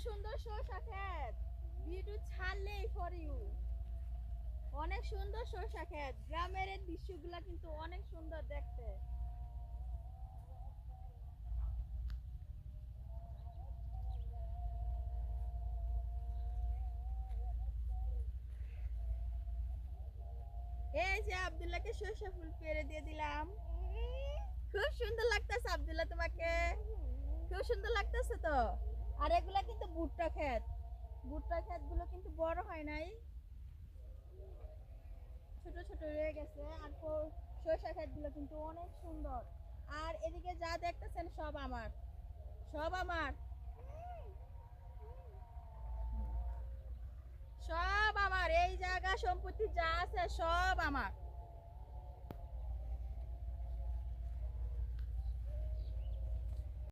সুন্দর সরষা ক্ষেত, ভিডিও ছাড়লেই ফর ইউ। অনেক সুন্দর সরষা ক্ষেত, গ্রামের এই দৃশ্যগুলা কিন্তু অনেক সুন্দর দেখতে। এই যে আব্দুল্লাহকে সরষা ফুল পেরে দিয়ে দিলাম। খুব সুন্দর লাগতেছে আব্দুল্লাহ, তোমাকে খুব সুন্দর লাগতেছে তো। আর এগুলা কিন্তু ভুট্টা ক্ষেত, ভুট্টা ক্ষেত গুলো কিন্তু বড় হয় নাই, ছোট ছোট রয়ে গেছে। আর সরষা ক্ষেত গুলো কিন্তু অনেক সুন্দর। আর এদিকে যা দেখতেছেন সব আমার, সব আমার, সব আমার। এই জায়গা সম্পত্তি যা আছে সব আমার।